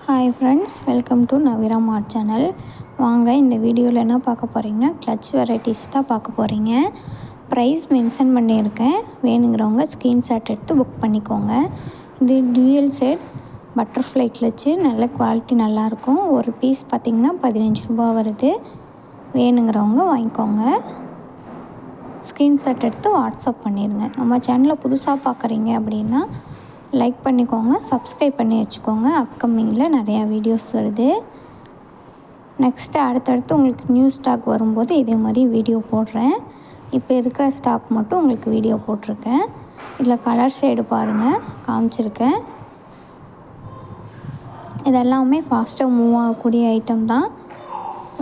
Hi friends, welcome to Naveera mart channel. வாங்க இந்த வீடியோவில் என்ன பார்க்க போகிறீங்கன்னா கிளட்ச் வெரைட்டிஸ் தான் பார்க்க போகிறீங்க. ப்ரைஸ் மென்ஷன் பண்ணியிருக்கேன். வேணுங்கிறவங்க ஸ்க்ரீன்ஷாட் எடுத்து புக் பண்ணிக்கோங்க. இது டியூயல் செட் பட்டர்ஃப்ளை கிளட்ச்சு, நல்ல குவாலிட்டி நல்லாயிருக்கும். ஒரு பீஸ் பார்த்திங்கன்னா 15 ரூபா வருது. வேணுங்கிறவங்க வாங்கிக்கோங்க. ஸ்க்ரீன்ஷாட் எடுத்து வாட்ஸ்அப் பண்ணிடுங்க. நம்ம சேனலை புதுசாக பார்க்குறீங்க அப்படின்னா லைக் பண்ணிக்கோங்க, சப்ஸ்கிரைப் பண்ணி வச்சுக்கோங்க. அப்கமிங்கில் நிறையா வீடியோஸ் வருது. நெக்ஸ்ட்டு அடுத்தடுத்து உங்களுக்கு நியூ ஸ்டாக் வரும்போது இதே மாதிரி வீடியோ போடுறேன். இப்போ இருக்கிற ஸ்டாக் மட்டும் உங்களுக்கு வீடியோ போட்டிருக்கேன். இதில் கலர் ஷேடு பாருங்கள், காமிச்சிருக்கேன். இதெல்லாமே ஃபாஸ்ட்டாக மூவ் ஆகக்கூடிய ஐட்டம் தான்.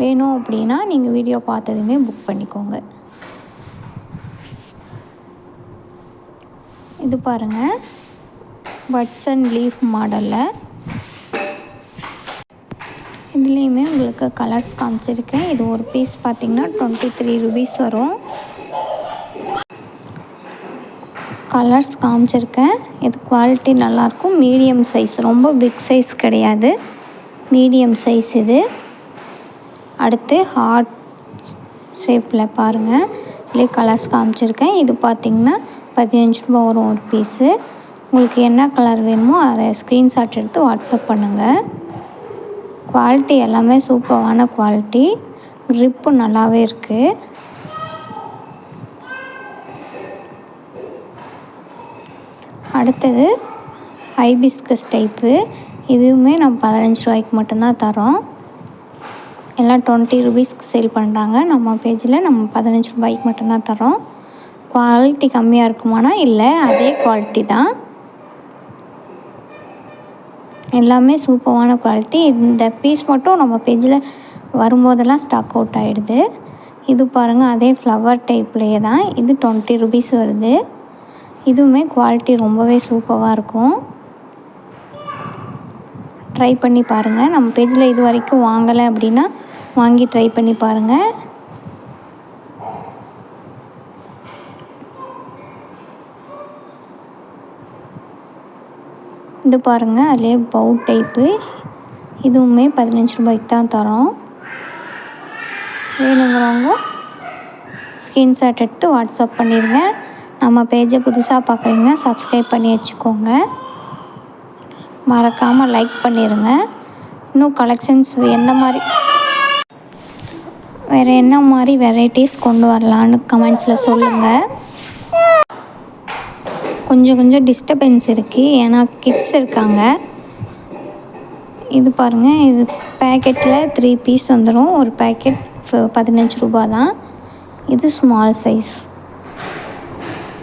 வேணும் அப்படின்னா நீங்கள் வீடியோ பார்த்ததுமே புக் பண்ணிக்கோங்க. இது பாருங்கள், பட்ஸ் அண்ட் லீஃப் மாடலில். இதுலேயுமே உங்களுக்கு கலர்ஸ் காமிச்சிருக்கேன். இது ஒரு பீஸ் பார்த்திங்கன்னா 23 ரூபீஸ் வரும். கலர்ஸ் காமிச்சிருக்கேன். இது குவாலிட்டி நல்லாயிருக்கும். மீடியம் சைஸ், ரொம்ப பிக் சைஸ் கிடையாது, மீடியம் சைஸ் இது. அடுத்து ஹார்ட் ஷேப்பில் பாருங்கள், இதுலேயே கலர்ஸ் காமிச்சிருக்கேன். இது பார்த்திங்கன்னா 15 ரூபா வரும் ஒரு பீஸு. உங்களுக்கு என்ன கலர் வேணுமோ அதை ஸ்க்ரீன்ஷாட் எடுத்து வாட்ஸ்அப் பண்ணுங்கள். குவாலிட்டி எல்லாமே சூப்பரான குவாலிட்டி, க்ரிப்பு நல்லாவே இருக்குது. அடுத்தது ஹைபிஸ்கஸ் டைப்பு. இதுவுமே நம்ம 15 ரூபாய்க்கு மட்டும்தான் தரோம். எல்லாம் 20 ரூபீஸ்க்கு சேல் பண்ணுறாங்க. நம்ம பேஜில் நம்ம 15 ரூபாய்க்கு மட்டும்தான் தரோம். குவாலிட்டி கம்மியாக இருக்குமானா இல்லை, அதே குவாலிட்டி தான். எல்லாமே சூப்பரான குவாலிட்டி. இந்த பீஸ் மட்டும் நம்ம பேஜில் வரும்போதெல்லாம் ஸ்டாக் அவுட் ஆகிடுது. இது பாருங்கள், அதே ஃப்ளவர் டைப்லேயே தான். இது 20 ரூபீஸ் வருது. இதுவுமே குவாலிட்டி ரொம்பவே சூப்பராக இருக்கும். ட்ரை பண்ணி பாருங்கள். நம்ம பேஜில் இது வரைக்கும் வாங்கலை அப்படின்னா வாங்கி ட்ரை பண்ணி பாருங்கள். இது பாருங்கள், அதிலே பவுட் டைப்பு. இதுவுமே 15 ரூபாய்க்கு தான் தரோம். வேணுங்கிறவங்க ஸ்க்ரீன்ஷாட் எடுத்து வாட்ஸ்அப் பண்ணிடுங்க. நம்ம பேஜை புதுசாக பார்க்குறீங்கன்னா சப்ஸ்கிரைப் பண்ணி வச்சுக்கோங்க. மறக்காமல் லைக் பண்ணிடுங்க. இன்னும் கலெக்ஷன்ஸ் வேறு என்ன மாதிரி வெரைட்டிஸ் கொண்டு வரலான்னு கமெண்ட்ஸில் சொல்லுங்கள். கொஞ்சம் டிஸ்டர்பன்ஸ் இருக்குது, ஏன்னா கிட்ஸ் இருக்காங்க. இது பாருங்கள், இது பேக்கெட்டில் 3 பீஸ் வந்துடும். ஒரு பேக்கெட் 15 ரூபா தான். இது ஸ்மால் சைஸ்,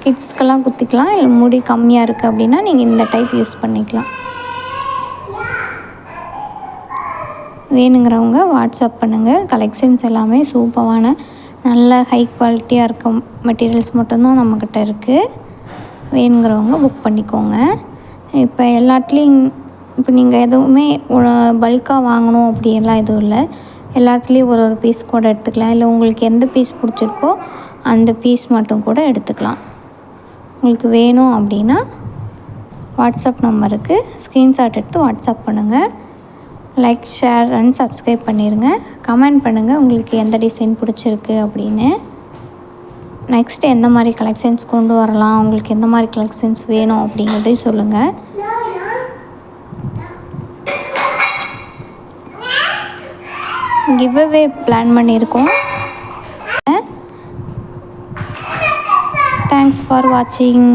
கிட்ஸ்க்கெல்லாம் குத்திக்கலாம். இல்லை முடி கம்மியாக இருக்குது அப்படின்னா நீங்கள் இந்த டைப் யூஸ் பண்ணிக்கலாம். வேணுங்கிறவங்க வாட்ஸ்அப் பண்ணுங்கள். கலெக்ஷன்ஸ் எல்லாமே சூப்பரான நல்ல ஹை குவாலிட்டியாக இருக்க மெட்டீரியல்ஸ் மட்டும்தான் நம்மக்கிட்ட இருக்குது. வேணுங்கிறவங்க புக் பண்ணிக்கோங்க. இப்போ எல்லாத்துலேயும் இப்போ நீங்கள் எதுவுமே பல்காக வாங்கணும் அப்படியெல்லாம் எதுவும் இல்லை. எல்லாத்துலேயும் ஒரு பீஸ் கூட எடுத்துக்கலாம். இல்லை உங்களுக்கு எந்த பீஸ் பிடிச்சிருக்கோ அந்த பீஸ் மட்டும் கூட எடுத்துக்கலாம். உங்களுக்கு வேணும் அப்படின்னா வாட்ஸ்அப் நம்பருக்கு ஸ்க்ரீன்ஷாட் எடுத்து வாட்ஸ்அப் பண்ணுங்கள். லைக், ஷேர் அண்ட் சப்ஸ்கிரைப் பண்ணிடுங்க. கமெண்ட் பண்ணுங்கள் உங்களுக்கு எந்த டிசைன் பிடிச்சிருக்கு அப்படின்னு. நெக்ஸ்ட்டு எந்த மாதிரி கலெக்ஷன்ஸ் கொண்டு வரலாம், உங்களுக்கு எந்த மாதிரி கலெக்ஷன்ஸ் வேணும் அப்படிங்கிறதையும் சொல்லுங்கள். கிவ்அவே பிளான் பண்ணியிருக்கோம். தேங்க்ஸ் ஃபார் வாட்சிங்.